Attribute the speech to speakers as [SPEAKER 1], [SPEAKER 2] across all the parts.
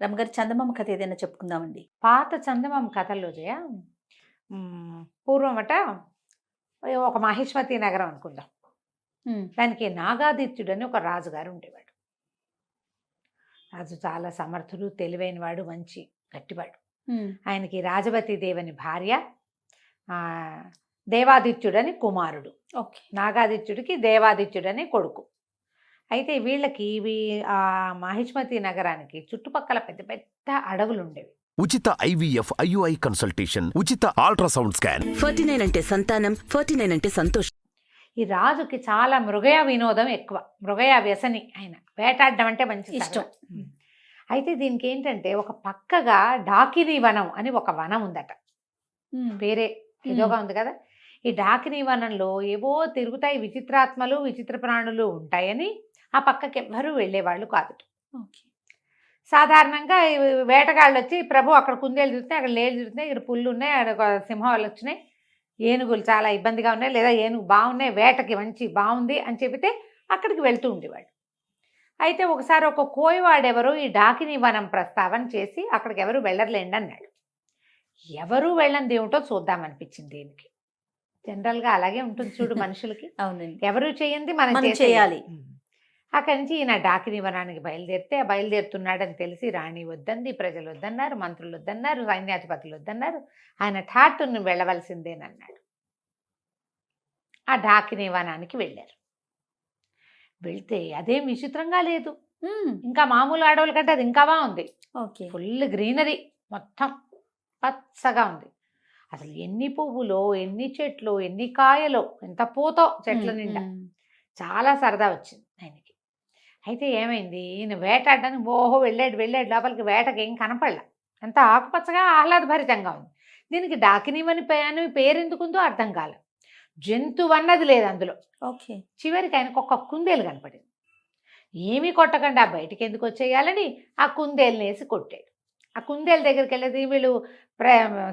[SPEAKER 1] రమ్మగారి చందమామ కథ ఏదైనా చెప్పుకుందామండి.
[SPEAKER 2] పాత చందమామ కథల్లో జయ పూర్వమట ఒక మహిష్మతి నగరం అనుకుందాం. దానికి నాగాదిత్యుడని ఒక రాజుగారు ఉండేవాడు. రాజు చాలా సమర్థుడు, తెలివైనవాడు, మంచి గట్టివాడు. ఆయనకి రాజవతి దేవని భార్య, దేవాదిత్యుడని కుమారుడు.
[SPEAKER 1] ఓకే.
[SPEAKER 2] నాగాదిత్యుడికి దేవాదిత్యుడని కొడుకు. అయితే వీళ్ళకి ఆ మహిష్మతి నగరానికి చుట్టుపక్కల పెద్ద పెద్ద అడవులు ఉండేవి.
[SPEAKER 3] ఉచిత IVF IUI కన్సల్టేషన్, ఉచిత అల్ట్రాసౌండ్ స్కాన్.
[SPEAKER 4] 49 అంటే సంతానం, 49 అంటే సంతోషం.
[SPEAKER 2] ఈ రాజుకి చాలా మృగయ వినోదం ఎక్కువ, మృగయ వ్యసని. ఆయన వేటాడడం అంటే మంచి ఇష్టం. అయితే దీనికి ఏంటంటే ఒక పక్కగా డాకినీ వనం అని ఒక వనం ఉందట. పేరే ఏదోగా ఉంది కదా. ఈ డాకినీ వనంలో ఏవో తిరుగుతాయి విచిత్రాత్మలు, విచిత్ర ప్రాణులు ఉంటాయని ఆ పక్కకి ఎవ్వరూ వెళ్ళేవాళ్ళు కాదు. సాధారణంగా వేటగాళ్ళు వచ్చి ప్రభు అక్కడ కుందేలు తిరుగుతున్నాయి, అక్కడ లేలు తిరుగుతున్నాయి, ఇక్కడ పుల్లు ఉన్నాయి, అక్కడ సింహాలు వచ్చినాయి, ఏనుగులు చాలా ఇబ్బందిగా ఉన్నాయి, లేదా ఏనుగు బాగున్నాయి, వేటకి మంచి బాగుంది అని చెబితే అక్కడికి వెళ్తూ ఉండేవాడు. అయితే ఒకసారి ఒక కోయవాడెవరో ఈ డాకినీ వనం ప్రస్తావన చేసి అక్కడికి ఎవరు వెళ్ళర్లేండి అన్నాడు. ఎవరు వెళ్ళంది ఏమిటో చూద్దామనిపించింది దీనికి. జనరల్గా అలాగే ఉంటుంది చూడు మనుషులకి.
[SPEAKER 1] అవునండి.
[SPEAKER 2] ఎవరు చేయండి మనం చేయాలి. అక్కడి నుంచి ఈయన డాకినీ వనానికి బయలుదేరితే బయలుదేరుతున్నాడని తెలిసి రాణి వద్దంది, ప్రజలు వద్దన్నారు, మంత్రులు వద్దన్నారు, సైన్యాధిపతులు వద్దన్నారు. ఆయన ఠాట్టును వెళ్ళవలసిందేనన్నాడు. ఆ డాకినీ వనానికి వెళ్ళారు. వెళ్తే అదేం విచిత్రంగా లేదు, ఇంకా మామూలు అడవుల కంటే అది ఇంకా బాగుంది.
[SPEAKER 1] ఓకే.
[SPEAKER 2] ఫుల్ గ్రీనరీ, మొత్తం పచ్చగా ఉంది. అసలు ఎన్ని పువ్వులో, ఎన్ని చెట్లు, ఎన్ని కాయలో, ఎంత పూతో చెట్ల నిండా. చాలా సరదా వచ్చింది ఆయనకి. అయితే ఏమైంది, ఈయన వేటాడడానికి వెళ్ళాడు లోపలికి. వేటకి ఏం కనపడలా, ఎంత ఆకుపచ్చగా ఆహ్లాదభరితంగా ఉంది. దీనికి డాకినీవని పేరు ఎందుకుందో అర్థం కాలేదు. జంతువు అన్నది లేదు అందులో.
[SPEAKER 1] ఓకే.
[SPEAKER 2] చివరికి ఆయనకు ఒక కుందేలు కనపడింది. ఏమీ కొట్టకుండా బయటికి ఎందుకు వచ్చేయాలని ఆ కుందేలుని వేసి కొట్టాడు. ఆ కుందేలు దగ్గరికి వెళ్ళేది వీళ్ళు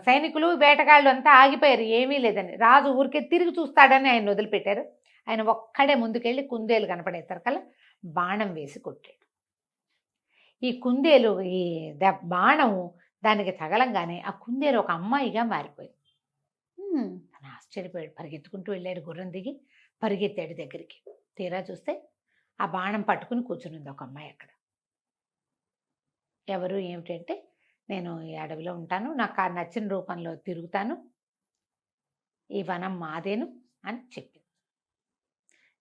[SPEAKER 2] సైనికులు, వేటగాళ్ళు అంతా ఆగిపోయారు, ఏమీ లేదని. రాజు ఊరికే తిరిగి చూస్తాడని ఆయన వదిలిపెట్టారు. ఆయన ఒక్కడే ముందుకెళ్ళి కుందేలు కనపడేసరికల్లా బాణం వేసి కొట్టాడు. ఈ కుందేలు ఈ బాణం దానికి తగలంగానే ఆ కుందేలు ఒక అమ్మాయిగా మారిపోయింది. తను ఆశ్చర్యపోయాడు. పరిగెత్తుకుంటూ వెళ్ళాడు, గుర్రం దిగి పరిగెత్తాడు దగ్గరికి. తీరా చూస్తే ఆ బాణం పట్టుకుని కూర్చునింది ఒక అమ్మాయి అక్కడ. ఎవరు ఏమిటంటే, నేను ఈ అడవిలో ఉంటాను, నాకు ఆ నచ్చిన రూపంలో తిరుగుతాను, ఈ వనం మాదేను అని చెప్పింది.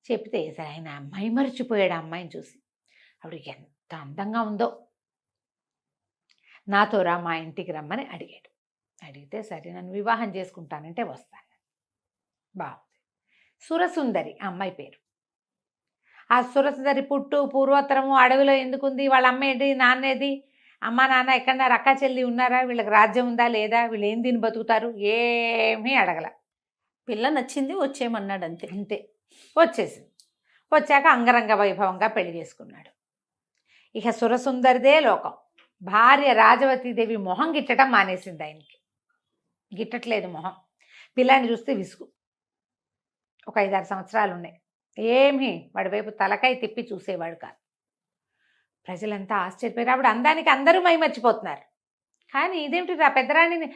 [SPEAKER 2] చెప్తే సరే ఆయన మైమరిచిపోయాడు ఆ అమ్మాయిని చూసి. ఆవిడ ఎంత అందంగా ఉందో, నాతో రా మా ఇంటికి రమ్మని అడిగాడు. అడిగితే సరే నన్ను వివాహం చేసుకుంటానంటే వస్తాను. బాగుంది. సురసుందరి ఆ అమ్మాయి పేరు. ఆ సురసుందరి పుట్టు పూర్వోత్తరము అడవిలో ఎందుకుంది, వాళ్ళ అమ్మ ఏంటి, నాన్నేది, అమ్మ నాన్న ఎక్కడన్నారు, అక్క చెల్లి ఉన్నారా, వీళ్ళకి రాజ్యం ఉందా లేదా, వీళ్ళు ఏం తిని బతుకుతారు, ఏమీ అడగల.
[SPEAKER 1] పిల్ల నచ్చింది, వచ్చేయమన్నాడు, అంతే.
[SPEAKER 2] అంతే. వచ్చేసింది. వచ్చాక అంగరంగ వైభవంగా పెళ్లి చేసుకున్నాడు. ఇక సురసుందరిదే లోకం. భార్య రాజవతీదేవి మొహం గిట్టడం మానేసింది ఆయనకి. గిట్టట్లేదు మొహం. పిల్లాన్ని చూస్తే విసుగు. ఒక 5-6 సంవత్సరాలు ఉన్నాయి. ఏమీ వాడి వైపు తలకాయ తిప్పి చూసేవాడు కాదు. ప్రజలంతా ఆశ్చర్యపోయారు. ఆవిడ అందానికి అందరూ మైమర్చిపోతున్నారు. కానీ ఇదేమిటి, ఆ పెద్దరాణిని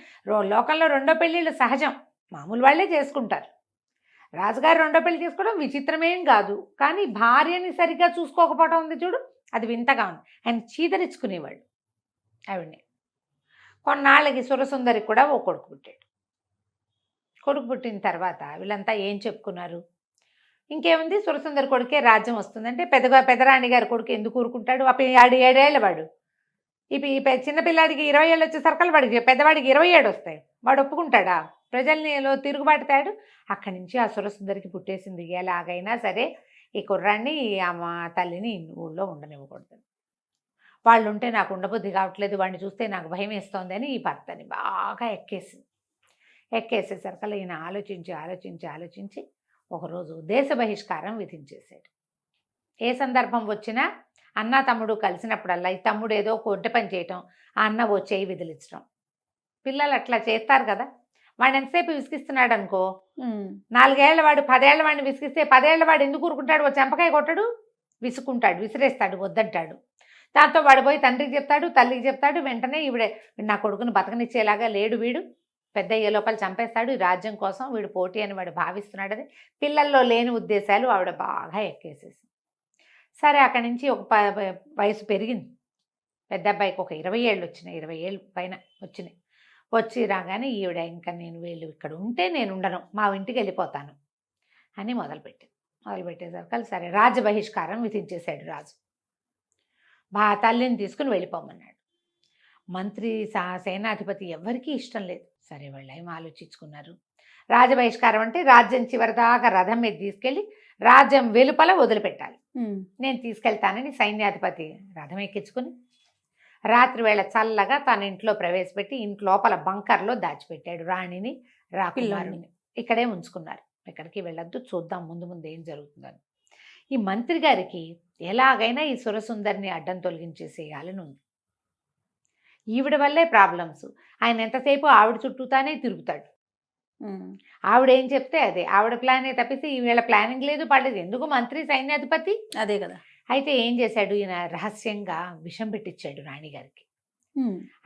[SPEAKER 2] లోకంలో 2వ పెళ్ళిళ్ళు సహజం, మామూలు వాళ్ళే చేసుకుంటారు. రాజుగారు 2వ పెళ్లి చేసుకోవడం విచిత్రమేం కాదు. కానీ భార్యని సరిగ్గా చూసుకోకపోవడం ఉంది చూడు, అది వింతగా ఉంది. ఆయన చీదరించుకునేవాళ్ళు ఆవిడ్ని. కొన్నాళ్ళకి సురసుందరికి కూడా ఓ కొడుకు పుట్టాడు. కొడుకు పుట్టిన తర్వాత వీళ్ళంతా ఏం చెప్పుకున్నారు, ఇంకేముంది, సురసుందరి కొడుకే రాజ్యం వస్తుందంటే పెద్దరాణి గారి కొడుకు ఎందుకు ఊరుకుంటాడు, 7 ఏళ్ళ వాడు. ఈ చిన్నపిల్లాడికి 20 ఏళ్ళు వచ్చేసరికి వాడికి పెద్దవాడికి 27 వస్తాయి. వాడు ఒప్పుకుంటాడా? ప్రజల్నిలో తిరుగుబాటు తాడు. అక్కడి నుంచి ఆ సురసుందరికి పుట్టేసింది, ఎలాగైనా సరే ఈ కుర్రాన్ని అమ్మ తల్లిని ఊళ్ళో ఉండనివ్వకూడదు, వాళ్ళు ఉంటే నాకు ఉండబుద్ధి కావట్లేదు, వాడిని చూస్తే నాకు భయం వేస్తోంది అని ఈ భర్తని బాగా ఎక్కేసేసరికల్లా ఈయన ఆలోచించి ఒకరోజు దేశ బహిష్కారం విధించేశాడు. ఏ సందర్భం వచ్చినా అన్న తమ్ముడు కలిసినప్పుడల్లా ఈ తమ్ముడు ఏదో కొట్ట పని చేయటం, ఆ అన్న ఓ చేయి విదిలించడం. పిల్లలు అట్లా చేస్తారు కదా. వాడు ఎంతసేపు విసిగిస్తున్నాడు అనుకో, 4 ఏళ్ల వాడు 10 ఏళ్ల వాడిని విసిగిస్తే 10 ఏళ్ల వాడు ఎందుకు ఊరుకుంటాడు, ఓ చెంపకాయ కొట్టడు, విసుకుంటాడు, విసిరేస్తాడు, వద్దంటాడు. దాంతో వాడు పోయి తండ్రికి చెప్తాడు, తల్లికి చెప్తాడు. వెంటనే ఈవిడే నా కొడుకుని బతకనిచ్చేలాగా లేడు, వీడు పెద్ద అయ్యే లోపల చంపేస్తాడు, ఈ రాజ్యం కోసం వీడు పోటీ అని వాడు భావిస్తున్నాడని పిల్లల్లో లేని ఉద్దేశాలు ఆవిడ బాగా ఎక్కేసేసి. సరే అక్కడి నుంచి ఒక వయసు పెరిగింది. పెద్ద అబ్బాయికి ఒక 20 ఏళ్ళు వచ్చినాయి, 20 ఏళ్ళు పైన వచ్చినాయి. వచ్చి రాగానే ఈవిడ ఇంకా నేను వీళ్ళు ఇక్కడ ఉంటే నేను ఉండను, మా ఇంటికి వెళ్ళిపోతాను అని మొదలుపెట్టేసరికి సరే రాజ్య బహిష్కారం విధించేశాడు రాజు. తల్లిని తీసుకుని వెళ్ళిపోమన్నాడు. మంత్రి సేనాధిపతి ఎవరికీ ఇష్టం లేదు. సరే వాళ్ళు ఏం ఆలోచించుకున్నారు, రాజబహిష్కారం అంటే రాజ్యం చివరిదాకా రథం మీద తీసుకెళ్ళి రాజ్యం వెలుపల వదిలిపెట్టాలి. నేను తీసుకెళ్తానని సైన్యాధిపతి రథం ఎక్కించుకుని రాత్రి వేళ చల్లగా తన ఇంట్లో ప్రవేశపెట్టి ఇంట్లోపల బంకర్లో దాచిపెట్టాడు రాణిని, రాకుమారుని. ఇక్కడే ఉంచుకున్నారు, ఎక్కడికి వెళ్ళొద్దు, చూద్దాం ముందు ముందు ఏం జరుగుతుందని. ఈ మంత్రి గారికి ఎలాగైనా ఈ సురసుందరిని అడ్డం తొలగించేసేయాలని ఉంది. ఈవిడ వల్లే ప్రాబ్లమ్స్. ఆయన ఎంతసేపు ఆవిడ చుట్టూతానే తిరుగుతాడు. ఆవిడ ఏం చెప్తే అదే, ఆవిడ ప్లానే తప్పిస్తే ఈవేళ ప్లానింగ్ లేదు, పడలేదు. ఎందుకు మంత్రి సైన్యాధిపతి
[SPEAKER 1] అదే కదా.
[SPEAKER 2] అయితే ఏం చేశాడు ఈయన, రహస్యంగా విషం పెట్టించాడు రాణిగారికి.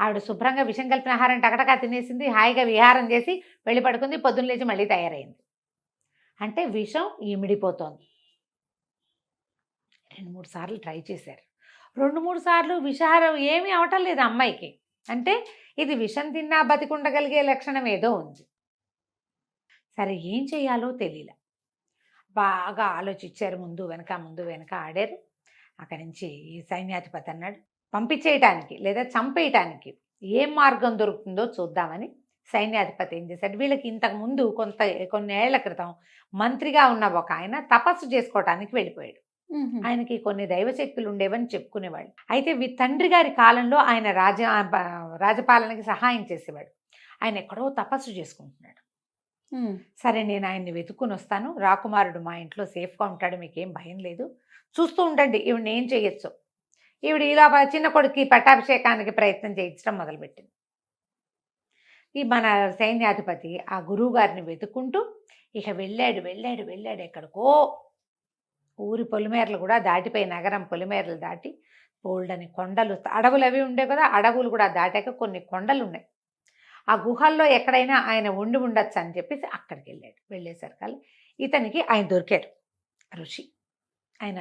[SPEAKER 2] ఆవిడ శుభ్రంగా విషం కలిపిన ఆహారం టకటకా తినేసింది, హాయిగా విహారం చేసి వెళ్ళి పడుకుంది. పొద్దున్న లేచి మళ్ళీ తయారైంది. అంటే విషం ఇమిడిపోతోంది. 2-3 సార్లు ట్రై చేశారు. 2-3 సార్లు విషాహారం ఏమీ అవటం లేదు అమ్మాయికి. అంటే ఇది విషం తిన్నా బతికుండగలిగే లక్షణం ఏదో ఉంది. సరే ఏం చేయాలో తెలియలే. బాగా ఆలోచించారు, ముందు వెనక ఆడారు. అక్కడి నుంచి ఈ సైన్యాధిపతి అన్నాడు, పంపించేయటానికి లేదా చంపేయటానికి ఏం మార్గం దొరుకుతుందో చూద్దామని. సైన్యాధిపతి ఏం చేశాడు, వీళ్ళకి ఇంతకుముందు కొన్ని ఏళ్ల క్రితం మంత్రిగా ఉన్న ఒక ఆయన తపస్సు చేసుకోవటానికి వెళ్ళిపోయాడు. ఆయనకి కొన్ని దైవశక్తులు ఉండేవని చెప్పుకునేవాడు. అయితే తండ్రి గారి కాలంలో ఆయన రాజపాలనకి సహాయం చేసేవాడు. ఆయన ఎక్కడో తపస్సు చేసుకుంటున్నాడు. సరే నేను ఆయన్ని వెతుక్కుని వస్తాను, రాకుమారుడు మా ఇంట్లో సేఫ్గా ఉంటాడు, మీకేం భయం లేదు, చూస్తూ ఉండండి ఈవిడ ఏం చేయొచ్చు. ఈవిడ ఇలా చిన్న కొడుకు పట్టాభిషేకానికి ప్రయత్నం చేయించడం మొదలుపెట్టింది. ఈ మన సైన్యాధిపతి ఆ గురువు గారిని వెతుక్కుంటూ ఇక వెళ్ళాడు ఎక్కడికో. ఊరి పొలిమేరలు కూడా దాటిపోయి, నగరం పొలిమేరలు దాటి బోల్డని కొండలు, అడవులు అవి ఉండే కదా, అడవులు కూడా దాటాక కొన్ని కొండలు ఉన్నాయి. ఆ గుహల్లో ఎక్కడైనా ఆయన ఉండొచ్చు అని చెప్పేసి అక్కడికి వెళ్ళాడు. వెళ్ళేసరికి ఇతనికి ఆయన దొరికాడు, ఋషి. ఆయన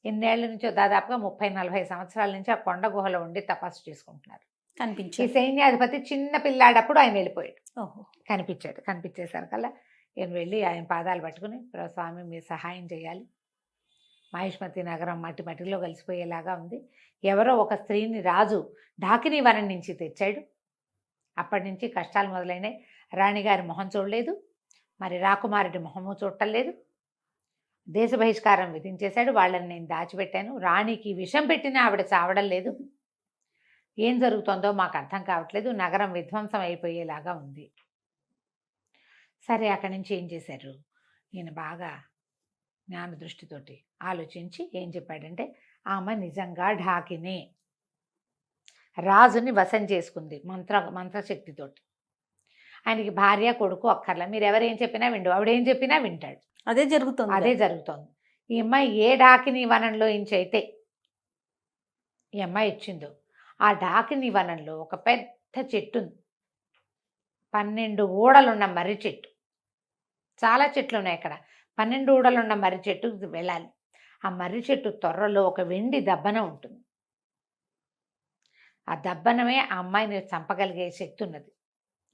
[SPEAKER 2] ఎన్నేళ్ల నుంచో, దాదాపుగా 30-40 సంవత్సరాల నుంచి ఆ కొండ గుహలో ఉండి తపస్సు చేసుకుంటున్నారు. ఈ సైన్యాధిపతి చిన్న పిల్లాడప్పుడు ఆయన వెళ్ళిపోయాడు. కనిపించేసరికల్లా నేను వెళ్ళి ఆయన పాదాలు పట్టుకుని, స్వామి మీరు సహాయం చేయాలి, మహిష్మతి నగరం మట్టిలో కలిసిపోయేలాగా ఉంది. ఎవరో ఒక స్త్రీని రాజు ఢాకినీ వనం నుంచి తెచ్చాడు. అప్పటి నుంచి కష్టాలు మొదలైనాయి. రాణిగారి మొహం చూడలేదు, మరి రాకుమారుడి మొహము చూడలేదు. దేశ బహిష్కారం విధించేశాడు. వాళ్ళని నేను దాచిపెట్టాను. రాణికి విషం పెట్టినా ఆవిడ చావడం లేదు. ఏం జరుగుతుందో మాకు అర్థం కావట్లేదు, నగరం విధ్వంసం అయిపోయేలాగా ఉంది. సరే అక్కడి నుంచి ఏం చేశారు, ఈయన బాగా జ్ఞాన దృష్టితోటి ఆలోచించి ఏం చెప్పాడంటే, ఆమె నిజంగా ఢాకిని రాజుని వశం చేసుకుంది మంత్రశక్తితోటి. ఆయనకి భార్య కొడుకు అక్కర్లా, మీరు ఎవరేం చెప్పినా విండు, ఆవిడేం చెప్పినా వింటాడు.
[SPEAKER 1] అదే జరుగుతోంది. ఈ అమ్మాయి ఏ డాకిని వనంలో ఇంచైతే ఈ అమ్మాయి ఇచ్చిందో ఆ డాకిని వనంలో ఒక పెద్ద చెట్టు ఉంది. 12 ఊడలున్న మర్రి చెట్టు. చాలా చెట్లు ఉన్నాయి అక్కడ. 12 ఊడలున్న మర్రి చెట్టుకు వెళ్ళాలి. ఆ మర్రి చెట్టు తొర్రలో ఒక వెండి దబ్బన ఉంటుంది. ఆ దబ్బనమే ఆ అమ్మాయిని చంపగలిగే శక్తి ఉన్నది.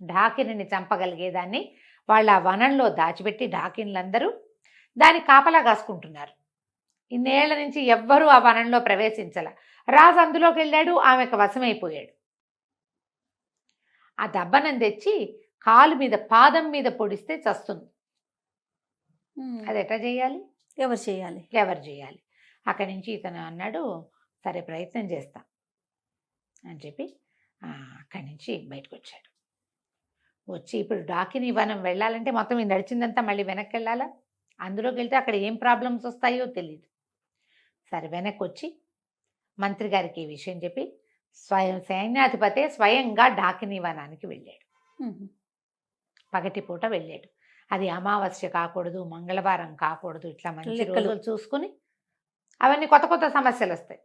[SPEAKER 1] డాకిని చంపగలిగేదాన్ని వాళ్ళ ఆ వనంలో దాచిపెట్టి డాకిన్లందరూ దాన్ని కాపలా కాసుకుంటున్నారు. ఇన్నేళ్ల నుంచి ఎవ్వరూ ఆ వనంలో ప్రవేశించాల. రాజు అందులోకి వెళ్ళాడు, ఆమెకు వశమైపోయాడు. ఆ దబ్బనం తెచ్చి కాలు మీద, పాదం మీద పొడిస్తే చస్తుంది. అది ఎట్లా చేయాలి, ఎవరు చేయాలి? అక్కడి నుంచి ఇతను అన్నాడు, సరే ప్రయత్నం చేస్తా అని చెప్పి అక్కడి నుంచి బయటకు వచ్చాడు. వచ్చి ఇప్పుడు డాకిని వనం వెళ్ళాలంటే మొత్తం ఈ నడిచిందంతా మళ్ళీ వెనక్కి వెళ్ళాలా? అందులోకి వెళ్తే అక్కడ ఏం ప్రాబ్లమ్స్ వస్తాయో తెలియదు. సరే వెనక్కి వచ్చి మంత్రి గారికి ఈ విషయం చెప్పి సైన్యాధిపతే స్వయంగా డాకిని వనానికి వెళ్ళాడు. పగటిపూట వెళ్ళాడు. అది అమావాస్య కాకూడదు, మంగళవారం కాకూడదు, ఇట్లా మంచి రోజులు చూసుకుని. అవన్నీ కొత్త కొత్త సమస్యలు వస్తాయి.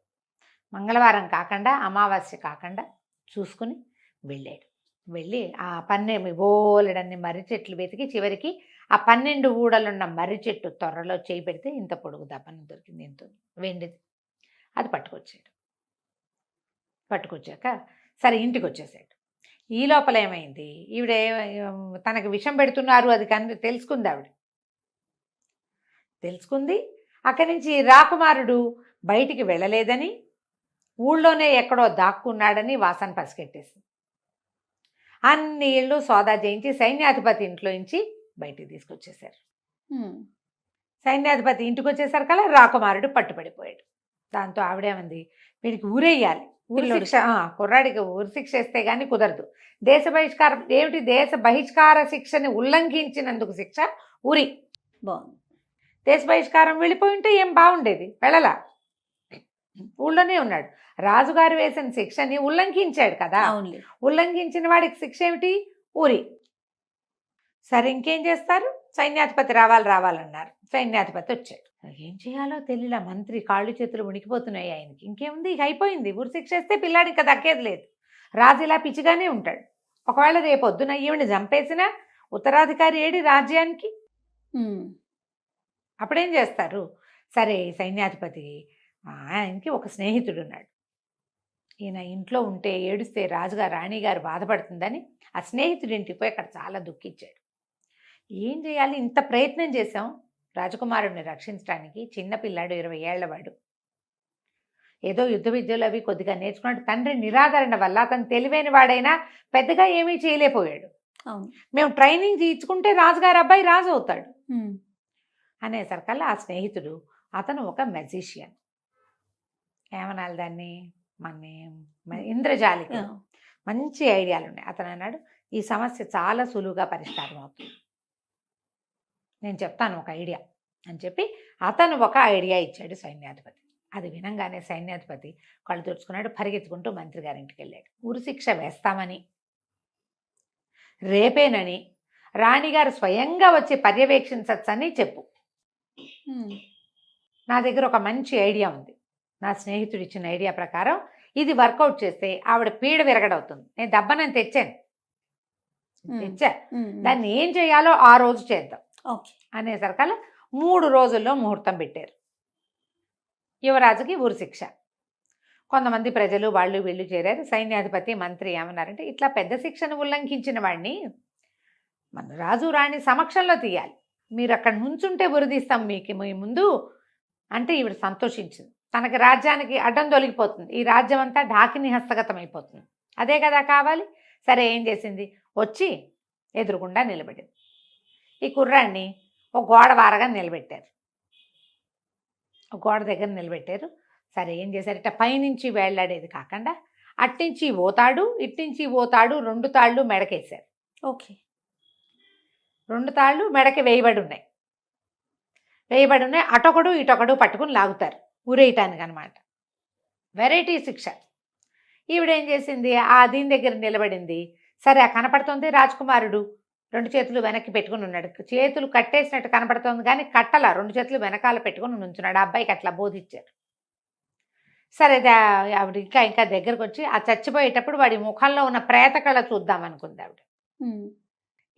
[SPEAKER 2] మంగళవారం కాకుండా అమావాస్య కాకుండా చూసుకుని వెళ్ళాడు. వెళ్ళి ఆ బోలెడన్ని మర్రి చెట్లు వెతికి చివరికి ఆ 12 ఊడలున్న మర్రి చెట్టు త్వరలో చేయి పెడితే ఇంత పొడుగు దబ్బనం దొరికింది, ఇంత వెండిది. అది పట్టుకొచ్చాక సరే ఇంటికి వచ్చేసాడు. ఈ లోపల ఏమైంది, ఈవిడ తనకు విషం పెడుతున్నారు అది తెలుసుకుంది. తెలుసుకుంది. అక్కడి నుంచి రాకుమారుడు బయటికి వెళ్ళలేదని, ఊళ్ళోనే ఎక్కడో దాక్కున్నాడని వాసన పసిగట్టేసింది. అన్ని ఇళ్ళు సోదా చేయించి సైన్యాధిపతి ఇంట్లో నుంచి బయటికి తీసుకొచ్చేసారు. సైన్యాధిపతి ఇంటికి వచ్చేసరి కల్లా రాకుమారుడు పట్టుబడిపోయాడు. దాంతో ఆవిడేమంది, వీడికి ఊరేయాలి, ఊరి శిక్ష, కుర్రాడికి ఊరి శిక్ష వేస్తే కానీ కుదరదు. దేశ బహిష్కారం ఏమిటి, దేశ బహిష్కార శిక్షని ఉల్లంఘించినందుకు శిక్ష ఊరి.
[SPEAKER 1] బాగుంది.
[SPEAKER 2] దేశ బహిష్కారం వెళ్ళిపోయి ఉంటే ఏం బాగుండేది, వెళ్ళలా, ఊళ్ళోనే ఉన్నాడు. రాజుగారు వేసిన శిక్షని ఉల్లంఘించాడు కదా, ఉల్లంఘించిన వాడికి శిక్ష ఏమిటి, ఊరి. సరే ఇంకేం చేస్తారు, సైన్యాధిపతి రావాలన్నారు. సైన్యాధిపతి వచ్చాడు. ఏం చేయాలో తెలియలా, మంత్రి కాళ్ళు చేతులు ఉనికిపోతున్నాయి ఆయనకి. ఇంకేముంది, ఇక అయిపోయింది, ఊరి శిక్ష వేస్తే పిల్లాడు ఇంకా దక్కేది లేదు. రాజు ఇలా పిచ్చిగానే ఉంటాడు. ఒకవేళ రేపొద్దున ఈవిని చంపేసినా ఉత్తరాధికారి ఏడి రాజ్యానికి, అప్పుడేం చేస్తారు. సరే సైన్యాధిపతి ఆయనకి ఒక స్నేహితుడు ఉన్నాడు. ఈయన ఇంట్లో ఉంటే ఏడుస్తే రాజుగారు రాణిగారు బాధపడుతుందని ఆ స్నేహితుడి ఇంటికి పోయి అక్కడ చాలా దుఃఖించాడు. ఏం చేయాలి, ఇంత ప్రయత్నం చేశాం రాజకుమారుడిని రక్షించడానికి, చిన్నపిల్లాడు 20 ఏళ్లవాడు, ఏదో యుద్ధ విద్యలు అవి కొద్దిగా నేర్చుకున్నాడు. తండ్రి నిరాదరణ వల్ల అతను తెలివైన వాడైనా పెద్దగా ఏమీ చేయలేకపోయాడు. మేము ట్రైనింగ్ తీర్చుకుంటే రాజుగారు అబ్బాయి రాజు అవుతాడు అనేసరికల్లా ఆ స్నేహితుడు, అతను ఒక మెజిషియన్, ఏమనాలి దాన్ని, మన ఇంద్రజాలిక, మంచి ఐడియాలు ఉన్నాయి. అతను అన్నాడు, ఈ సమస్య చాలా సులువుగా పరిష్కారం అవుతుంది, నేను చెప్తాను ఒక ఐడియా అని చెప్పి అతను ఒక ఐడియా ఇచ్చాడు సైన్యాధిపతి. అది వినంగానే సైన్యాధిపతి కళ్ళు తుడుచుకున్నాడు, పరిగెత్తుకుంటూ మంత్రి గారింటికి వెళ్ళాడు. ఉరి శిక్ష వేస్తామని, రేపేనని రాణిగారు స్వయంగా వచ్చి పర్యవేక్షించచ్చని చెప్పు. నా దగ్గర ఒక మంచి ఐడియా ఉంది, నా స్నేహితుడు ఇచ్చిన ఐడియా ప్రకారం ఇది వర్కౌట్ చేస్తే ఆవిడ పీడ విరగడవుతుంది. నేను దబ్బనని తెచ్చా, దాన్ని ఏం చేయాలో ఆ రోజు చేద్దాం అనేసరికల్లా 3 రోజుల్లో ముహూర్తం పెట్టారు. యువరాజుకి ఊరి శిక్ష. కొంతమంది ప్రజలు వాళ్ళు వీళ్ళు చేరారు. సైన్యాధిపతి మంత్రి ఏమన్నారంటే, ఇట్లా పెద్ద శిక్షను ఉల్లంఘించిన వాడిని మన రాజు రాణి సమక్షంలో తీయాలి, మీరు అక్కడ నుంచుంటే ఉరిదీస్తాం మీ ముందు అంటే ఈవిడ సంతోషించింది. తనకి రాజ్యానికి అడ్డం తొలగిపోతుంది, ఈ రాజ్యం అంతా ఢాకిని హస్తగతం అయిపోతుంది, అదే కదా కావాలి. సరే ఏం చేసింది, వచ్చి ఎదురుగుండా నిలబడింది. ఈ కుర్రాన్ని ఒక గోడ వారగా నిలబెట్టారు, ఒక గోడ దగ్గర నిలబెట్టారు. సరే ఏం చేశారు, ఇట్లా పైనుంచి వేళ్లాడేది కాకుండా అట్నుంచి పోతాడు ఇట్నుంచి పోతాడు, 2 తాళ్ళు మెడకేశారు.
[SPEAKER 1] ఓకే,
[SPEAKER 2] 2 తాళ్ళు మెడకి వేయబడి ఉన్నాయి. అటొకడు ఇటొకడు పట్టుకుని లాగుతారు ఊరేయటానికి అనమాట. వెరైటీ శిక్ష. ఈవిడేం చేసింది, ఆ దీని దగ్గర నిలబడింది. సరే ఆ కనపడుతుంది రాజకుమారుడు 2 చేతులు వెనక్కి పెట్టుకుని ఉన్నాడు, చేతులు కట్టేసినట్టు కనపడుతుంది కానీ కట్టల, 2 చేతులు వెనకాల పెట్టుకుని నుంచున్నాడు. ఆ అబ్బాయికి అట్లా బోధించారు. సరే ఆవిడ ఇంకా దగ్గరకు వచ్చి ఆ చచ్చిపోయేటప్పుడు వాడి ముఖంలో ఉన్న ప్రేత కళ చూద్దాం అనుకుంది ఆవిడ.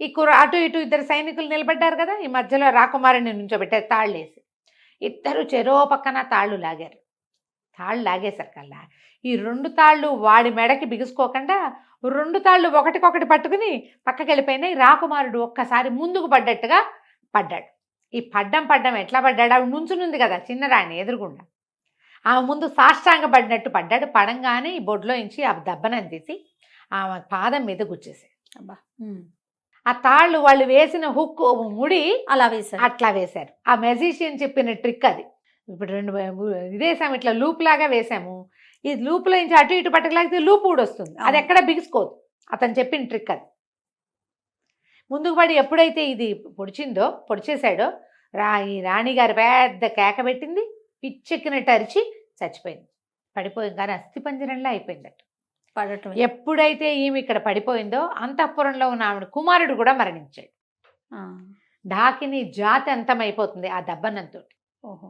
[SPEAKER 2] ఈ అటు ఇటు 2 సైనికులు నిలబడ్డారు కదా, ఈ మధ్యలో రాకుమారుని నుంచోబెట్టారు తాళ్ళేసి. ఇద్దరు చెరో పక్కన తాళ్ళు లాగారు. తాళ్ళు లాగేసరికల్లా ఈ 2 తాళ్ళు వాడి మెడకి బిగుసుకోకుండా 2 తాళ్ళు ఒకటికొకటి పట్టుకుని పక్కకి వెళ్ళిపోయినాయి. రాకుమారుడు ఒక్కసారి ముందుకు పడ్డట్టుగా పడ్డాడు. ఈ పడ్డం ఎట్లా పడ్డాడు, ఆవిడ నుంచునుంది కదా చిన్నరాణి ఎదురుగుండా, ఆమె ముందు సాష్టాంగ పడినట్టు పడ్డాడు. పడంగానే ఈ బొడ్లో నుంచి ఆ దెబ్బనం తీసి ఆమె పాదం మీద గుచ్చేసాడు. అబ్బా, ఆ తాళ్ళు వాళ్ళు వేసిన హుక్ ముడి అట్లా వేశారు. ఆ మెజిషియన్ చెప్పిన ట్రిక్ అది. ఇప్పుడు 2 ఇదేసాము, ఇట్లా లూప్ లాగా వేసాము. ఈ లూప్లో నుంచి అటు ఇటు పట్టకలాగితే లూప్ ఊడొస్తుంది, అది ఎక్కడ బిగుసుకోదు. అతను చెప్పిన ట్రిక్ అది. ముందుకు పడి ఎప్పుడైతే ఇది పొడిచేశాడో ఈ రాణిగారు పెద్ద కేక పెట్టింది, పిచ్చెక్కినట్టు అరిచి చచ్చిపోయింది. పడిపోయింది కానీ అస్థిపంజరంలా అయిపోయిందట పడటం. ఎప్పుడైతే ఈమె ఇక్కడ పడిపోయిందో అంతఃపురంలో ఉన్న ఆవిడ కుమారుడు కూడా మరణించాడు. ఢాకిని జాతి అంతమైపోతుంది ఆ దబ్బనంతో. ఓహో,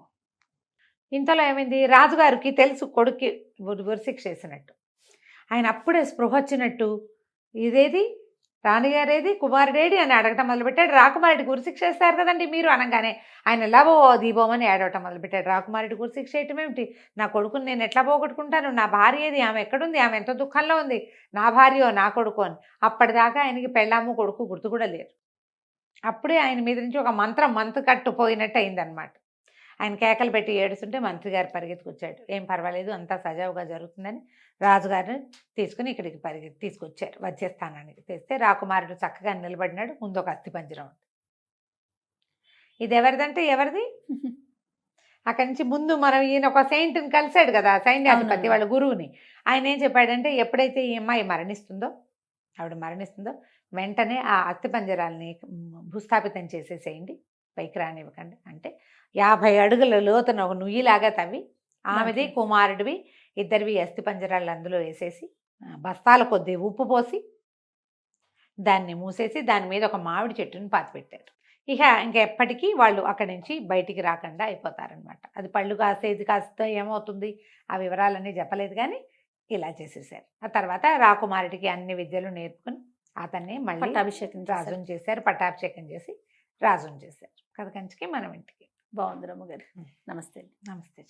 [SPEAKER 2] ఇంతలో ఏమైంది, రాజుగారికి తెలుసు కొడుక్కి ఉరిశిక్ష వేసినట్టు. ఆయన అప్పుడే స్పృహ వచ్చినట్టు, ఇదేది రాణిగారేది కుమారుడేడి అని అడగటం మొదలుపెట్టాడు. రాకుమారుడికి ఉరిశిక్ష వేస్తారు కదండి మీరు అనగానే ఆయన లవో దీపోమని ఏడవటం మొదలుపెట్టాడు. రాకుమారుడికి ఉరిశిక్ష వేయటం ఏమిటి, నా కొడుకుని నేను ఎట్లా పోగొట్టుకుంటాను, నా భార్య ఏది, ఆమె ఎక్కడుంది, ఆమె ఎంత దుఃఖంలో ఉంది, నా భార్యో నా కొడుకు అని. అప్పటిదాకా ఆయనకి పెళ్ళాము కొడుకు గుర్తు కూడా లేరు. అప్పుడే ఆయన మీద నుంచి ఒక మంత్ర కట్టు పోయినట్టు అయిందనమాట. ఆయన కేకలు పెట్టి ఏడుస్తుంటే మంత్రి గారు పరిగెత్తుకొచ్చాడు. ఏం పర్వాలేదు, అంతా సజావుగా జరుగుతుందని రాజుగారిని తీసుకుని ఇక్కడికి తీసుకొచ్చారు. వచ్చేస్తానానికి తెస్తే రాకుమారుడు చక్కగా నిలబడినాడు. ముందు ఒక అస్థిపంజరం ఉంది. ఇది ఎవరిదంటే ఎవరిది, అక్కడి నుంచి ముందు మనం ఈయన ఒక సెయింట్ని కలిశాడు కదా, సైన్యాధిపతి వాళ్ళ గురువుని. ఆయన ఏం చెప్పాడంటే, ఎప్పుడైతే ఈ అమ్మాయి ఆవిడ మరణిస్తుందో వెంటనే ఆ అస్థిపంజరాల్ని భూస్థాపితం చేసేసేయండి, పైకి రానివ్వకండి. అంటే 50 అడుగుల లోతున ఒక నుయ్యిలాగా తవ్వి ఆమెది కుమారుడివి ఇద్దరివి అస్థిపంజరాలు అందులో వేసేసి బస్తాల కొద్దీ ఉప్పు పోసి దాన్ని మూసేసి దాని మీద ఒక మామిడి చెట్టుని పాతిపెట్టారు. ఇక ఇంకెప్పటికీ వాళ్ళు అక్కడి నుంచి బయటికి రాకుండా అయిపోతారనమాట. అది పళ్ళు కాసేది కాస్త ఏమవుతుంది ఆ వివరాలన్నీ చెప్పలేదు, కానీ ఇలా చేసేసారు. ఆ తర్వాత రాకుమారుడికి అన్ని విద్యలు నేర్పుకుని అతన్ని మళ్ళీ
[SPEAKER 1] పట్టాభిషేకం
[SPEAKER 2] రాజుని చేశారు. పట్టాభిషేకం చేసి రాజుని చేశారు. కథ కంచికి మనం ఇంటికి.
[SPEAKER 1] బాగుంది రమ్మగారు. నమస్తే.
[SPEAKER 2] నమస్తే.